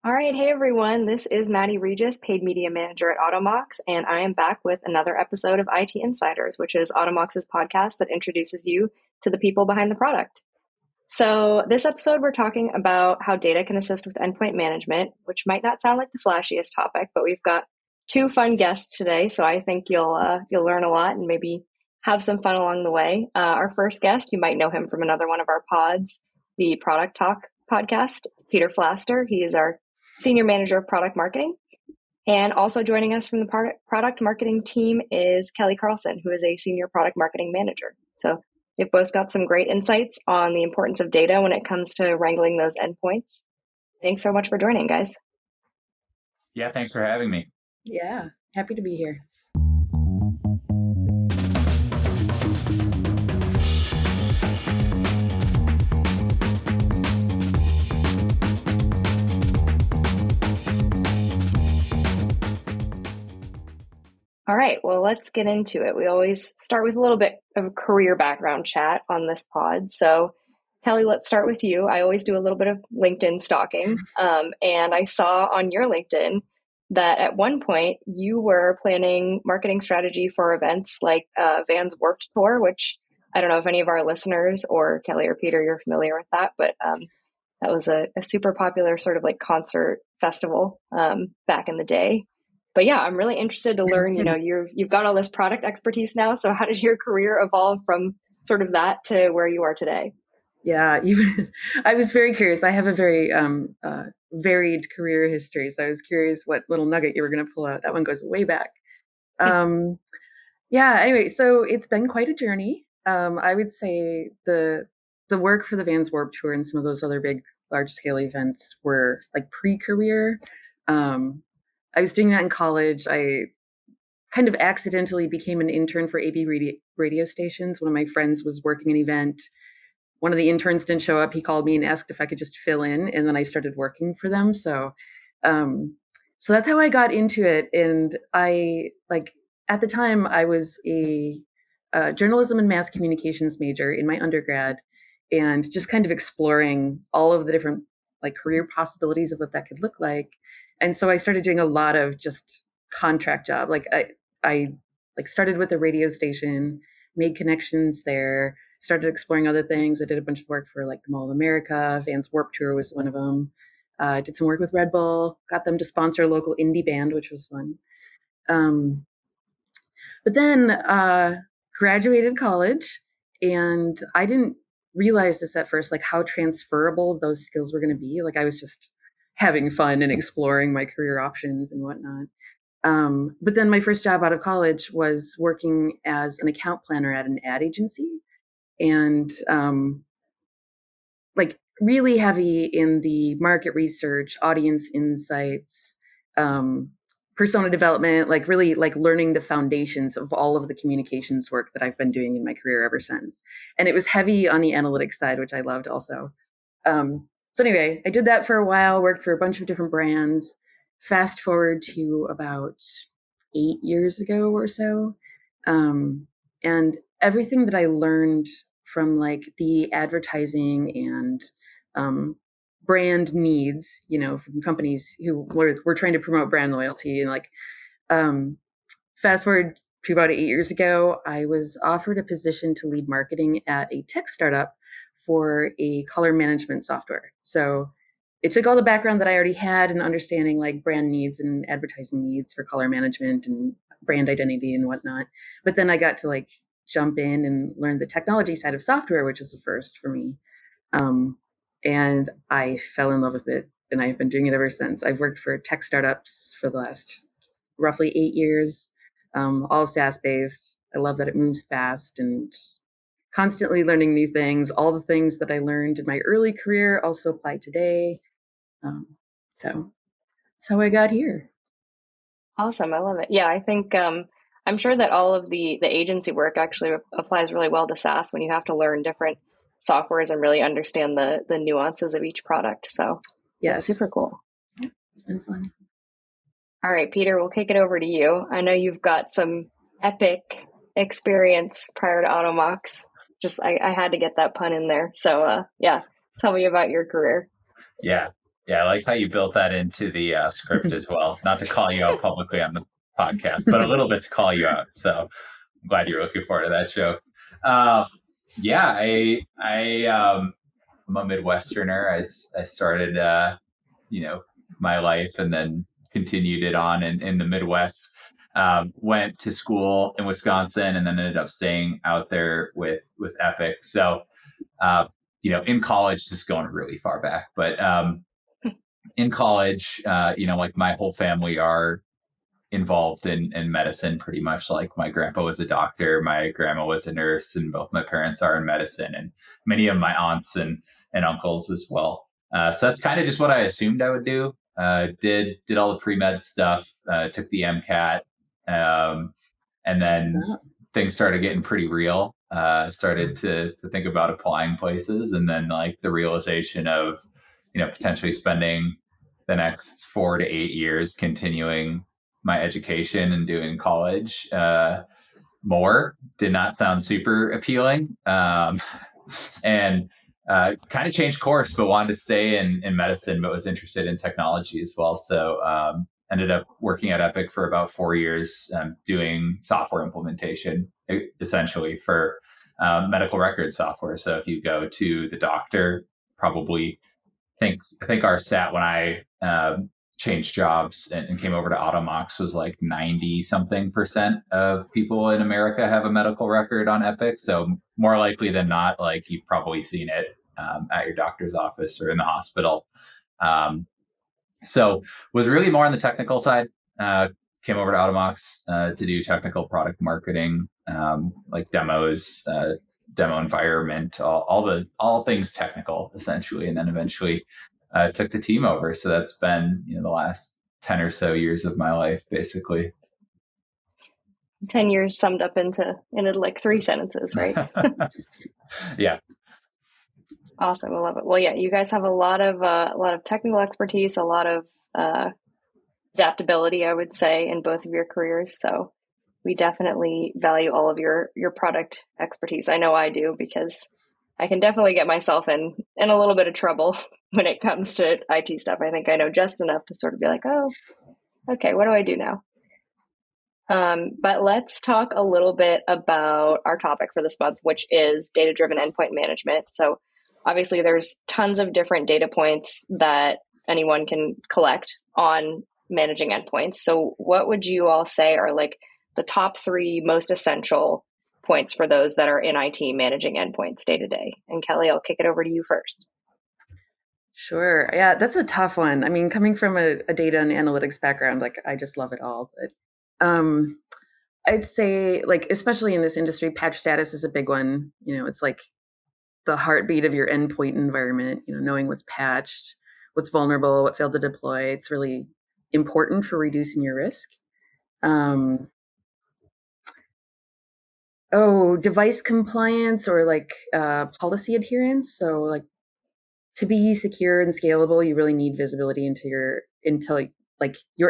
All right, hey everyone. This is Maddie Regis, paid media manager at Automox, and I am back with another episode of IT Insiders, which is Automox's podcast that introduces you to the people behind the product. So, this episode, we're talking about how data can assist with endpoint management, which might not sound like the flashiest topic, but we've got two fun guests today, so I think you'll learn a lot and maybe have some fun along the way. Our first guest, you might know him from another one of our pods, the Product Talk podcast, Peter Pflaster. He is our Senior Manager of Product Marketing. And also joining us from the product marketing team is Kelly Carlson, who is a Senior Product Marketing Manager. So they've both got some great insights on the importance of data when it comes to wrangling those endpoints. Thanks so much for joining, guys. Yeah, thanks for having me. Yeah, happy to be here. All right, well, let's get into it. We always start with a little bit of a career background chat on this pod. So, Kelly, let's start with you. I always do a little bit of LinkedIn stalking, and I saw on your LinkedIn that at one point you were planning marketing strategy for events like Vans Warped Tour, which I don't know if any of our listeners or Kelly or Peter, you're familiar with that, but that was a super popular sort of like concert festival back in the day. But yeah, I'm really interested to learn, you've got all this product expertise now. So how did your career evolve from sort of that to where you are today? Yeah, I was very curious. I have a very varied career history. So I was curious what little nugget you were going to pull out. That one goes way back. Anyway, so it's been quite a journey. I would say the work for the Vans Warped Tour and some of those other big, large-scale events were like pre-career. I was doing that in college. I kind of accidentally became an intern for AB radio stations. One of my friends was working an event. One of the interns didn't show up. He called me and asked if I could just fill in, and then I started working for them. So that's how I got into it. And at the time, I was a journalism and mass communications major in my undergrad, and just kind of exploring all of the different like career possibilities of what that could look like. And so I started doing a lot of just contract job. Like I started with a radio station, made connections there, started exploring other things. I did a bunch of work for like the Mall of America. Vans Warped Tour was one of them. I did some work with Red Bull, got them to sponsor a local indie band, which was fun. But then graduated college, and I didn't realize this at first, like how transferable those skills were going to be. Like I was just having fun and exploring my career options and whatnot. But then my first job out of college was working as an account planner at an ad agency, and like really heavy in the market research, audience insights, persona development, like really like learning the foundations of all of the communications work that I've been doing in my career ever since. And it was heavy on the analytics side, which I loved also. So anyway, I did that for a while, worked for a bunch of different brands. Fast forward to about 8 years ago or so. And everything that I learned from like the advertising and brand needs, from companies who were trying to promote brand loyalty. And like, fast forward to about 8 years ago, I was offered a position to lead marketing at a tech startup for a color management software. So it took all the background that I already had in understanding like brand needs and advertising needs for color management and brand identity and whatnot. But then I got to like jump in and learn the technology side of software, which is a first for me. And I fell in love with it, and I've been doing it ever since. I've worked for tech startups for the last roughly 8 years, all SaaS-based. I love that it moves fast and constantly learning new things. All the things that I learned in my early career also apply today. So that's how I got here. Awesome. I love it. Yeah, I think I'm sure that all of the agency work actually applies really well to SaaS when you have to learn different softwares and really understand the nuances of each product. So yes, yeah, super cool. Yeah, it's been fun. All right, Peter, we'll kick it over to you. I know you've got some epic experience prior to Automox. Just I had to get that pun in there. So yeah, tell me about your career. Yeah. Yeah, I like how you built that into the script as well. Not to call you out publicly on the podcast, but a little bit to call you out. So I'm glad you're looking forward to that joke. Um, yeah, I'm a Midwesterner. I started, my life and then continued it on in the Midwest. Went to school in Wisconsin and then ended up staying out there with Epic. So, in college, just going really far back, but in college, like my whole family are involved in medicine pretty much. Like my grandpa was a doctor, my grandma was a nurse, and both my parents are in medicine, and many of my aunts and uncles as well. So that's kind of just what I assumed I would do. Did all the pre-med stuff, took the MCAT, and then things started getting pretty real. Started to think about applying places, and then like the realization of potentially spending the next 4 to 8 years continuing my education and doing college more did not sound super appealing. And kind of changed course, but wanted to stay in medicine, but was interested in technology as well. So ended up working at Epic for about 4 years, doing software implementation, essentially for medical records software. So if you go to the doctor, probably I think our stat when I changed jobs and came over to Automox was like 90 something percent of people in America have a medical record on Epic. So more likely than not, like you've probably seen it at your doctor's office or in the hospital. So was really more on the technical side. Came over to Automox to do technical product marketing, like demos, demo environment, all things technical essentially, and then eventually took the team over. So that's been the last 10 or so years of my life, basically. 10 years summed up into like 3 sentences, right? Yeah. Awesome. I love it. Well, yeah, you guys have a lot of technical expertise, a lot of adaptability, I would say, in both of your careers. So we definitely value all of your product expertise. I know I do, because I can definitely get myself in a little bit of trouble when it comes to IT stuff. I think I know just enough to sort of be like, oh, okay, what do I do now? But let's talk a little bit about our topic for this month, which is data-driven endpoint management. So obviously there's tons of different data points that anyone can collect on managing endpoints. So what would you all say are like the top 3 most essential points for those that are in IT managing endpoints day to day? And Kelly, I'll kick it over to you first. Sure. Yeah, that's a tough one. I mean, coming from a data and analytics background, like I just love it all. But I'd say, like, especially in this industry, patch status is a big one. It's like the heartbeat of your endpoint environment, knowing what's patched, what's vulnerable, what failed to deploy. It's really important for reducing your risk. Device compliance or like policy adherence. So like to be secure and scalable, you really need visibility into your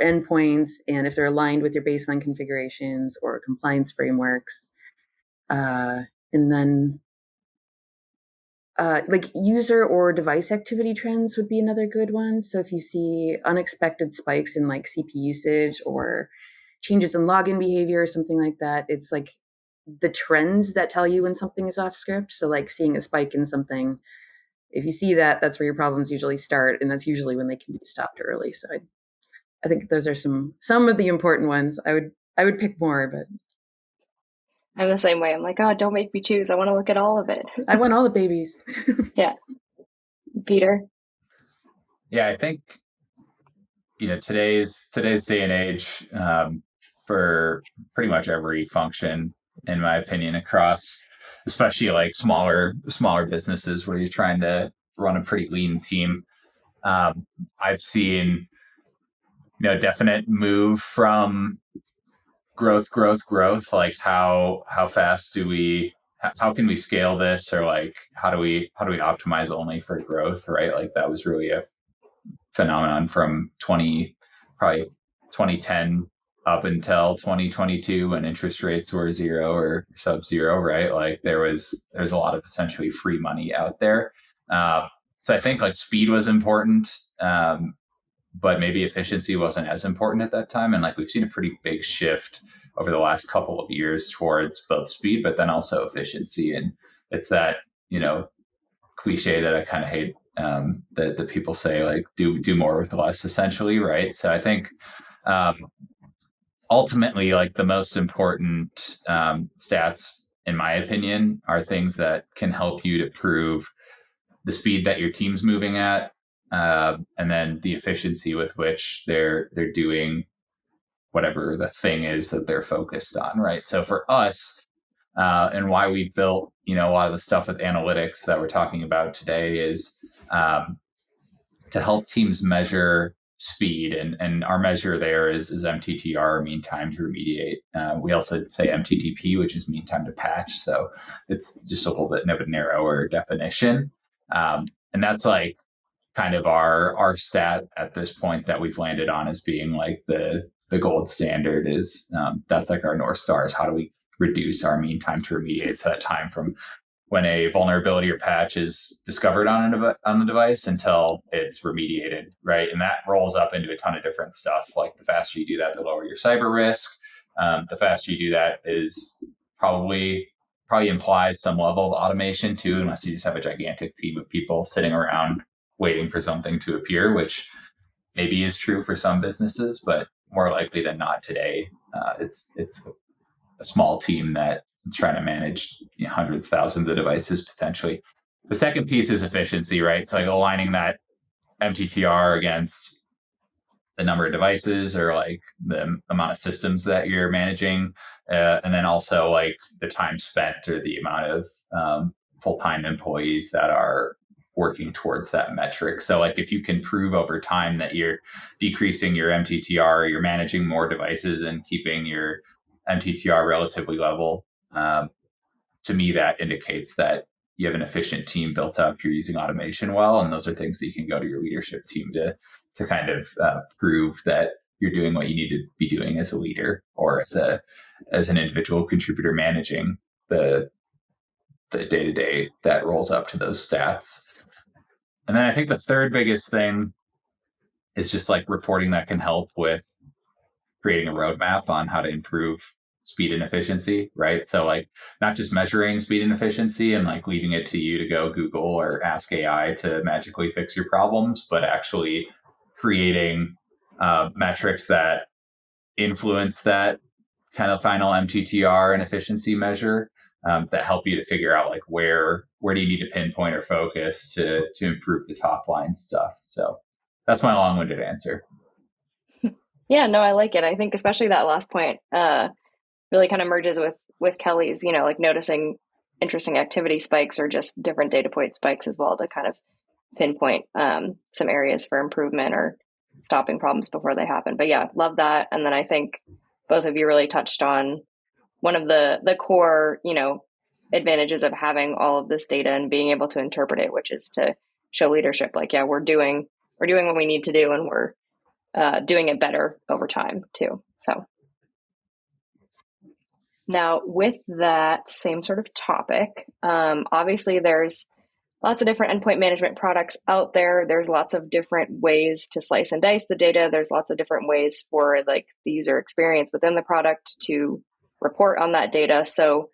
endpoints, and if they're aligned with your baseline configurations or compliance frameworks. And then like user or device activity trends would be another good one. So if you see unexpected spikes in like CPU usage or changes in login behavior or something like that, it's like the trends that tell you when something is off script. So like seeing a spike in something, if you see that, that's where your problems usually start, and that's usually when they can be stopped early. So I think those are some of the important ones. I would pick more, but I'm the same way. I'm like, oh, don't make me choose. I want to look at all of it. I want all the babies. Yeah. Peter? Yeah, I think today's day and age, for pretty much every function, in my opinion, across especially like smaller businesses where you're trying to run a pretty lean team. I've seen definite move from growth, like how fast how can we scale this, or like how do we optimize only for growth, right? Like that was really a phenomenon from 2010 up until 2022 when interest rates were 0 or sub-zero, right? Like there's a lot of essentially free money out there. So I think like speed was important. but maybe efficiency wasn't as important at that time. And like we've seen a pretty big shift over the last couple of years towards both speed, but then also efficiency. And it's that, cliche that I kind of hate, that people say, like, do more with less, essentially, right? So I think ultimately, like, the most important stats, in my opinion, are things that can help you to prove the speed that your team's moving at, and then the efficiency with which they're doing whatever the thing is that they're focused on, right? So for us, and why we built, a lot of the stuff with analytics that we're talking about today is to help teams measure speed. And our measure there is MTTR, mean time to remediate. We also say MTTP, which is mean time to patch. So it's just a little bit of a narrower definition. And that's like kind of our stat at this point that we've landed on as being like the gold standard is, that's like our North Star, is how do we reduce our mean time to remediate, so that time from when a vulnerability or patch is discovered on the device until it's remediated, right? And that rolls up into a ton of different stuff. Like the faster you do that, the lower your cyber risk. The faster you do that is probably implies some level of automation too, unless you just have a gigantic team of people sitting around waiting for something to appear, which maybe is true for some businesses, but more likely than not today, it's a small team that is trying to manage hundreds, thousands of devices potentially. The second piece is efficiency, right? So like aligning that MTTR against the number of devices or like the amount of systems that you're managing, and then also like the time spent or the amount of full-time employees that are working towards that metric. So like if you can prove over time that you're decreasing your MTTR, you're managing more devices and keeping your MTTR relatively level, to me that indicates that you have an efficient team built up, you're using automation well, and those are things that you can go to your leadership team to kind of prove that you're doing what you need to be doing as a leader or as an individual contributor managing the day-to-day that rolls up to those stats. And then I think the third biggest thing is just like reporting that can help with creating a roadmap on how to improve speed and efficiency, right? So like not just measuring speed and efficiency and like leaving it to you to go Google or ask AI to magically fix your problems, but actually creating metrics that influence that kind of final MTTR and efficiency measure, that help you to figure out like where do you need to pinpoint or focus to improve the top line stuff. So that's my long-winded answer. Yeah, no, I like it. I think especially that last point really kind of merges with Kelly's, like noticing interesting activity spikes or just different data point spikes as well to kind of pinpoint some areas for improvement or stopping problems before they happen. But yeah, love that. And then I think both of you really touched on one of the core, advantages of having all of this data and being able to interpret it, which is to show leadership. Like, yeah, we're doing what we need to do, and we're doing it better over time too. So now with that same sort of topic, obviously there's lots of different endpoint management products out there. There's lots of different ways to slice and dice the data. There's lots of different ways for like the user experience within the product to report on that data. So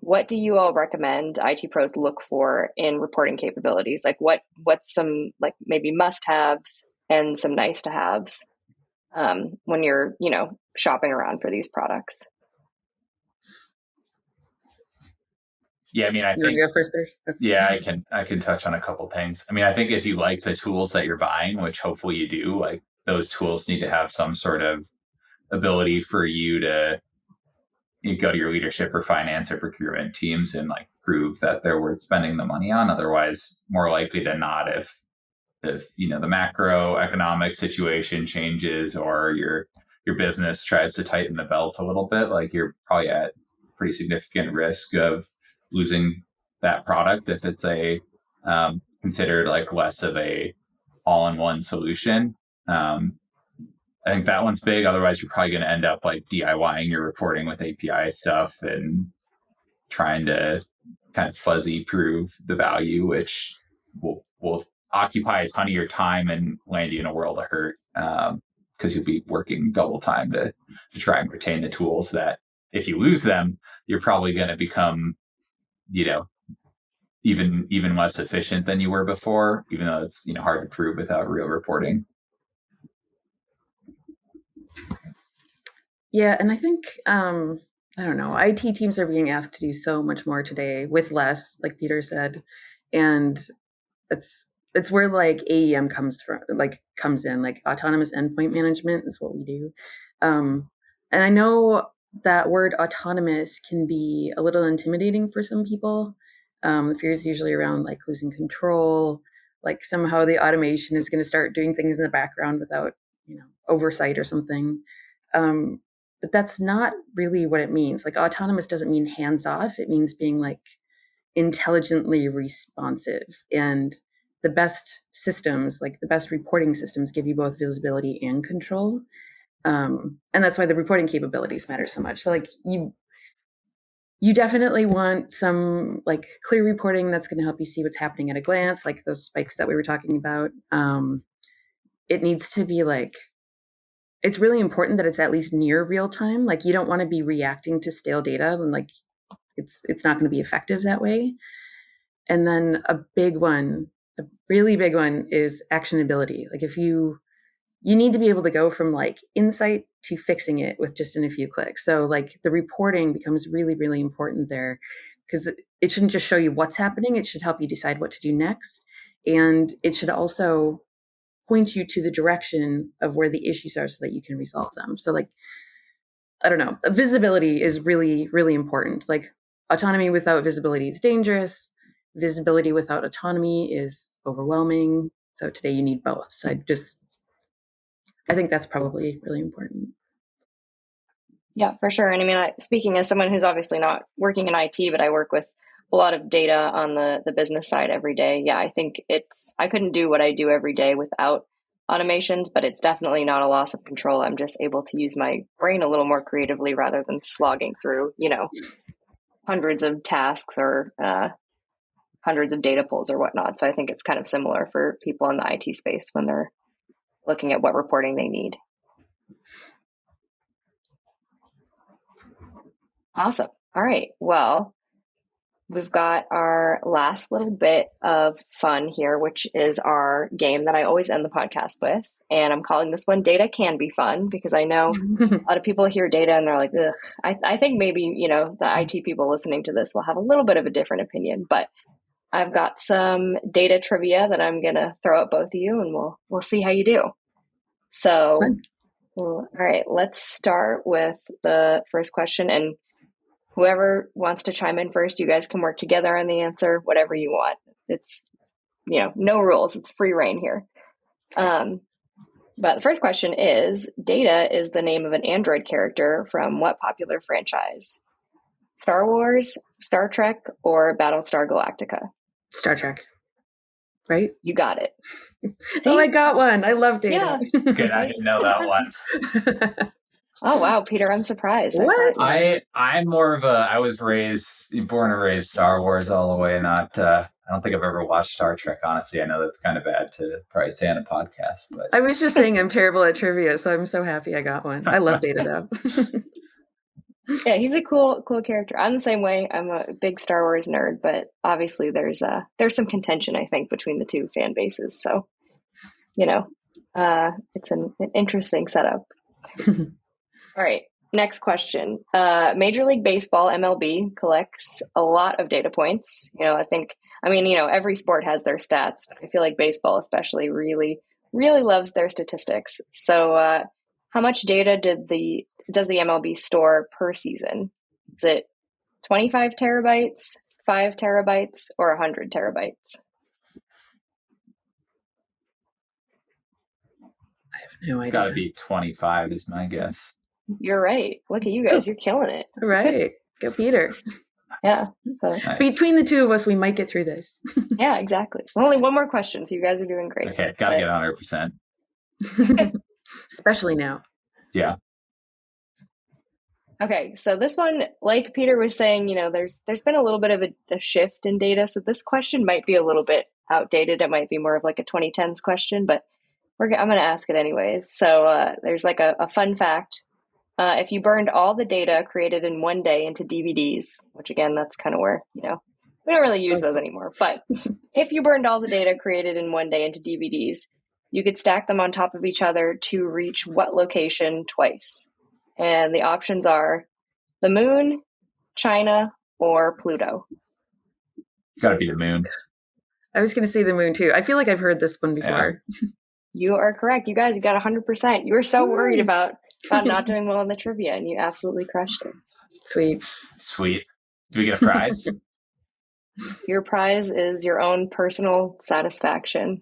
what do you all recommend IT pros look for in reporting capabilities? Like what's some like maybe must-haves and some nice-to-haves when you're, shopping around for these products? Yeah, I mean, I think you go first, okay. Yeah, I can touch on a couple things. I mean, I think if you like the tools that you're buying, which hopefully you do, like those tools need to have some sort of ability for you to go to your leadership or finance or procurement teams and like prove that they're worth spending the money on. Otherwise, more likely than not, if the macroeconomic situation changes or your business tries to tighten the belt a little bit, like you're probably at pretty significant risk of losing that product if it's a considered like less of a all-in-one solution. I think that one's big. Otherwise, you're probably going to end up like DIYing your reporting with API stuff and trying to kind of fuzzy prove the value, which will occupy a ton of your time and land you in a world of hurt, because you'll be working double time to try and retain the tools that if you lose them, you're probably going to become, even less efficient than you were before, even though it's hard to prove without real reporting. Yeah, and I think I don't know, IT teams are being asked to do so much more today with less, like Peter said, and it's where like AEM comes in, like autonomous endpoint management is what we do. And I know that word autonomous can be a little intimidating for some people. The fear is usually around like losing control, like somehow the automation is going to start doing things in the background without oversight or something. But that's not really what it means. Like autonomous doesn't mean hands off. It means being like intelligently responsive. And the best systems, like the best reporting systems, give you both visibility and control. And that's why the reporting capabilities matter so much. So like you definitely want some like clear reporting that's going to help you see what's happening at a glance, like those spikes that we were talking about. It needs to be like, it's really important that it's at least near real time. Like you don't want to be reacting to stale data, and like it's not going to be effective that way. And then a really big one is actionability. Like if you need to be able to go from like insight to fixing it with just in a few clicks. So like the reporting becomes really, really important there, because it shouldn't just show you what's happening. It should help you decide what to do next. And it should also point you to the direction of where the issues are so that you can resolve them. So like, I don't know, visibility is really, really important. Like autonomy without visibility is dangerous. Visibility without autonomy is overwhelming. So today you need both. So I think that's probably really important. Yeah, for sure. And I mean, speaking as someone who's obviously not working in IT, but I work with a lot of data on the business side every day. Yeah, I think I couldn't do what I do every day without automations, but it's definitely not a loss of control. I'm just able to use my brain a little more creatively rather than slogging through, hundreds of tasks or hundreds of data pulls or whatnot. So I think it's kind of similar for people in the IT space when they're looking at what reporting they need. Awesome. All right. Well, we've got our last little bit of fun here, which is our game that I always end the podcast with. And I'm calling this one Data Can Be Fun, because I know a lot of people hear data and they're like, ugh. I think maybe, the IT people listening to this will have a little bit of a different opinion, but I've got some data trivia that I'm going to throw at both of you, and we'll see how you do. So, all right, let's start with the first question. And whoever wants to chime in first, you guys can work together on the answer, whatever you want. It's, no rules. It's free reign here. But the first question is, Data is the name of an Android character from what popular franchise? Star Wars, Star Trek, or Battlestar Galactica? Star Trek. Right? You got it. Oh, I got one. I love Data. Yeah. Good. I didn't know that one. Oh, wow, Peter, I'm surprised. What? I'm more of I was born and raised Star Wars all the way. Not, I don't think I've ever watched Star Trek, honestly. I know that's kind of bad to probably say on a podcast, but I was just saying I'm terrible at trivia, so I'm so happy I got one. I love Data though. Yeah, he's a cool character. I'm the same way. I'm a big Star Wars nerd, but obviously there's some contention, I think, between the two fan bases. So, it's an interesting setup. All right, next question. Major League Baseball, MLB, collects a lot of data points. Every sport has their stats, but I feel like baseball especially really, really loves their statistics. So how much data does the MLB store per season? Is it 25 terabytes, 5 terabytes, or 100 terabytes? I have no idea. It's got to be 25 is my guess. You're right. Look at you guys. You're killing it. All right. Go, Peter. Yeah. So. Nice. Between the two of us, we might get through this. Yeah, exactly. Only one more question, so you guys are doing great. Okay, got to get 100%. Especially now. Yeah. Okay, so this one, like Peter was saying, there's been a little bit of a shift in data, so this question might be a little bit outdated. It might be more of like a 2010s question, but I'm going to ask it anyways. So there's like a fun fact. If you burned all the data created in one day into DVDs, which again, that's kind of where, we don't really use those anymore. But if you burned all the data created in one day into DVDs, you could stack them on top of each other to reach what location twice? And the options are the moon, China, or Pluto. Got to be the moon. I was going to say the moon too. I feel like I've heard this one before. Yeah. You are correct. You guys, you got 100%. You were so worried about not doing well in the trivia, and you absolutely crushed it. Sweet. Do we get a prize? Your prize is your own personal satisfaction.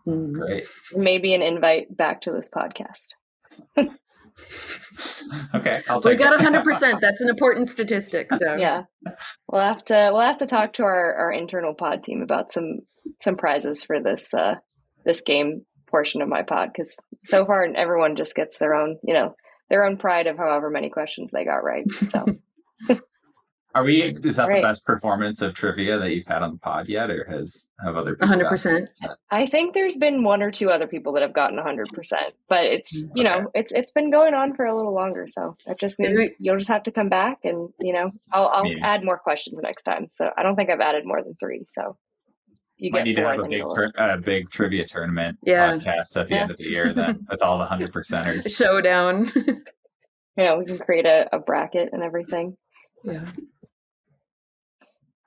Great. Maybe an invite back to this podcast. Okay, I'll take we got it. 100%. That's an important statistic. So yeah, we'll have to talk to our internal pod team about some prizes for this game portion of my pod, because so far everyone just gets their own pride of however many questions they got right. So is that the best performance of trivia that you've had on the pod yet, or have other people 100%? I think there's been one or two other people that have gotten 100%, but it's it's been going on for a little longer, so that just means you'll just have to come back, and I'll add more questions next time. So I don't think I've added more than 3, so you might need to have a big trivia tournament podcast at the end of the year then with all the 100%ers. Showdown. We can create a bracket and everything. Yeah.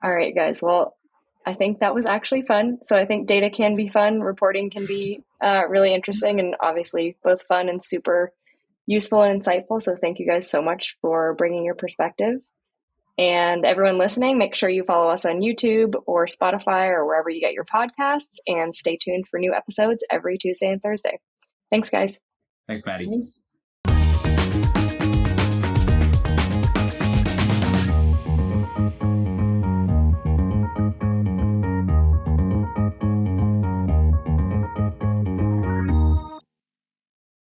All right, guys. Well, I think that was actually fun. So I think data can be fun. Reporting can be really interesting, and obviously both fun and super useful and insightful. So thank you guys so much for bringing your perspective. And everyone listening, make sure you follow us on YouTube or Spotify or wherever you get your podcasts, and stay tuned for new episodes every Tuesday and Thursday. Thanks, guys. Thanks, Maddie. Thanks.